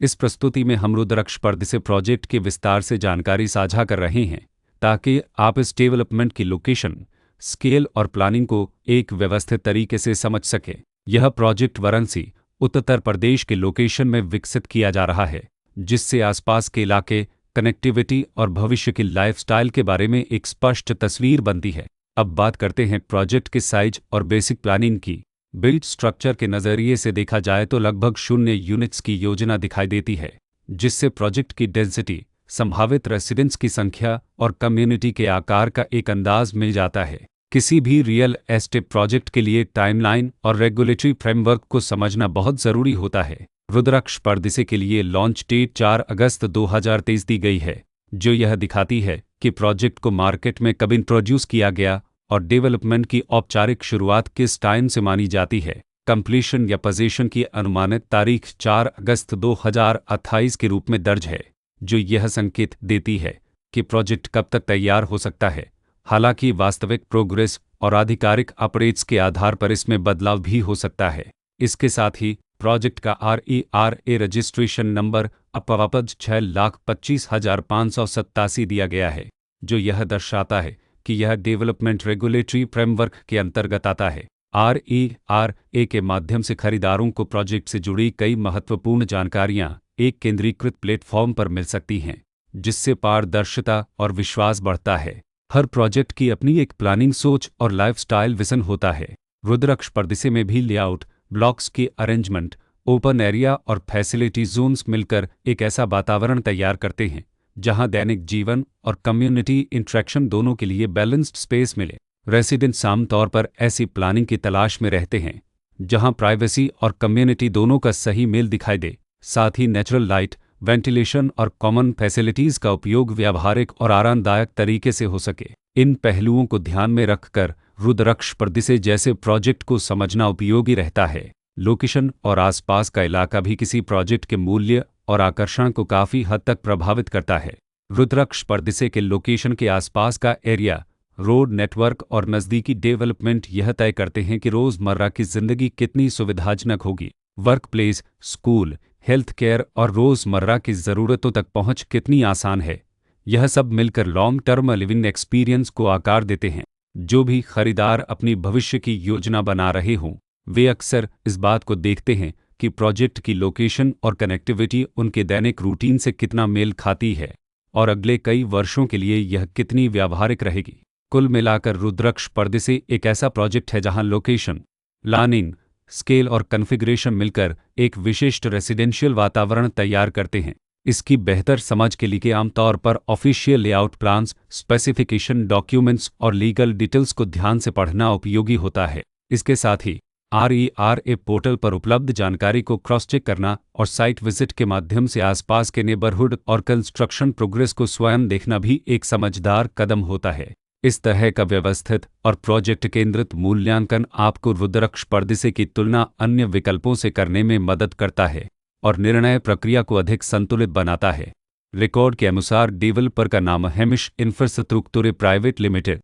इस प्रस्तुति में हम रुद्राक्ष परदेसी प्रोजेक्ट के विस्तार से जानकारी साझा कर रहे हैं ताकि आप इस डेवलपमेंट की लोकेशन, स्केल और प्लानिंग को एक व्यवस्थित तरीके से समझ सकें। यह प्रोजेक्ट वाराणसी, उत्तर प्रदेश के लोकेशन में विकसित किया जा रहा है, जिससे आसपास के इलाके, कनेक्टिविटी और भविष्य की लाइफस्टाइल के बारे में एक स्पष्ट तस्वीर बनती है। अब बात करते हैं प्रोजेक्ट के साइज और बेसिक प्लानिंग की। बिल्ड स्ट्रक्चर के नज़रिए से देखा जाए तो लगभग 0 यूनिट्स की योजना दिखाई देती है, जिससे प्रोजेक्ट की डेंसिटी, संभावित रेसिडेंट्स की संख्या और कम्युनिटी के आकार का एक अंदाज मिल जाता है। किसी भी रियल एस्टेट प्रोजेक्ट के लिए टाइमलाइन और रेगुलेटरी फ्रेमवर्क को समझना बहुत ज़रूरी होता है। रुद्राक्ष परदेसी के लिए लॉन्च डेट 4 अगस्त 2023 दी गई है, जो यह दिखाती है कि प्रोजेक्ट को मार्केट में कब इंट्रोड्यूस किया गया और डेवलपमेंट की औपचारिक शुरुआत किस टाइम से मानी जाती है। कंप्लीशन या पोजीशन की अनुमानित तारीख 4 अगस्त 2028 के रूप में दर्ज है, जो यह संकेत देती है कि प्रोजेक्ट कब तक तैयार हो सकता है। हालांकि वास्तविक प्रोग्रेस और आधिकारिक अपडेट्स के आधार पर इसमें बदलाव भी हो सकता है। इसके साथ ही प्रोजेक्ट का RERA रजिस्ट्रेशन नंबर अपवापज 6,25,587 दिया गया है, जो यह दर्शाता है कि यह डेवलपमेंट रेगुलेटरी फ्रेमवर्क के अंतर्गत आता है। RERA के माध्यम से खरीदारों को प्रोजेक्ट से जुड़ी कई महत्वपूर्ण जानकारियां एक केंद्रीकृत प्लेटफॉर्म पर मिल सकती हैं, जिससे पारदर्शिता और विश्वास बढ़ता है। हर प्रोजेक्ट की अपनी एक प्लानिंग सोच और लाइफस्टाइल विजन होता है। रुद्राक्ष परदेसी में भी लेआउट, ब्लॉक्स की अरेंजमेंट, ओपन एरिया और फैसिलिटी जोन्स मिलकर एक ऐसा वातावरण तैयार करते हैं जहां दैनिक जीवन और कम्युनिटी इंटरेक्शन दोनों के लिए बैलेंस्ड स्पेस मिले। रेसिडेंट्स आमतौर पर ऐसी प्लानिंग की तलाश में रहते हैं जहां प्राइवेसी और कम्युनिटी दोनों का सही मेल दिखाई दे। साथ ही नेचुरल लाइट, वेंटिलेशन और कॉमन फैसिलिटीज़ का उपयोग व्यावहारिक और आरामदायक तरीके से हो सके। इन पहलुओं को ध्यान में रखकर रुद्राक्ष परदेसी जैसे प्रोजेक्ट को समझना उपयोगी रहता है। लोकेशन और आसपास का इलाका भी किसी प्रोजेक्ट के मूल्य और आकर्षण को काफ़ी हद तक प्रभावित करता है। रुद्राक्ष परदेसी के लोकेशन के आसपास का एरिया, रोड नेटवर्क और नज़दीकी डेवलपमेंट यह तय करते हैं कि रोज़मर्रा की ज़िंदगी कितनी सुविधाजनक होगी। Work place, school, health care और रोज़मर्रा की ज़रूरतों तक पहुंच कितनी आसान है। यह सब मिलकर लॉन्ग टर्म लिविंग एक्सपीरियंस को आकार देते हैं। जो भी खरीदार अपनी भविष्य की योजना बना रहे हों, वे अक्सर इस बात को देखते हैं कि प्रोजेक्ट की लोकेशन और कनेक्टिविटी उनके दैनिक रूटीन से कितना मेल खाती है और अगले कई वर्षों के लिए यह कितनी व्यावहारिक रहेगी। कुल मिलाकर रुद्राक्ष परदेसी एक ऐसा प्रोजेक्ट है जहां लोकेशन, प्लानिंग, स्केल और कॉन्फ़िगरेशन मिलकर एक विशिष्ट रेसिडेंशियल वातावरण तैयार करते हैं। इसकी बेहतर समझ के लिए आमतौर पर official layout plans, specification documents और लीगल डिटेल्स को ध्यान से पढ़ना उपयोगी होता है। इसके साथ ही RERA पोर्टल पर उपलब्ध जानकारी को क्रॉस चेक करना और साइट विजिट के माध्यम से आसपास के नेबरहुड और कंस्ट्रक्शन प्रोग्रेस को स्वयं देखना भी एक समझदार कदम होता है। इस तरह का व्यवस्थित और प्रोजेक्ट केंद्रित मूल्यांकन आपको रुद्राक्ष परदेसी की तुलना अन्य विकल्पों से करने में मदद करता है और निर्णय प्रक्रिया को अधिक संतुलित बनाता है। रिकॉर्ड के अनुसार डेवलपर का नाम हेमिश इंफ्रास्ट्रक्चर प्राइवेट लिमिटेड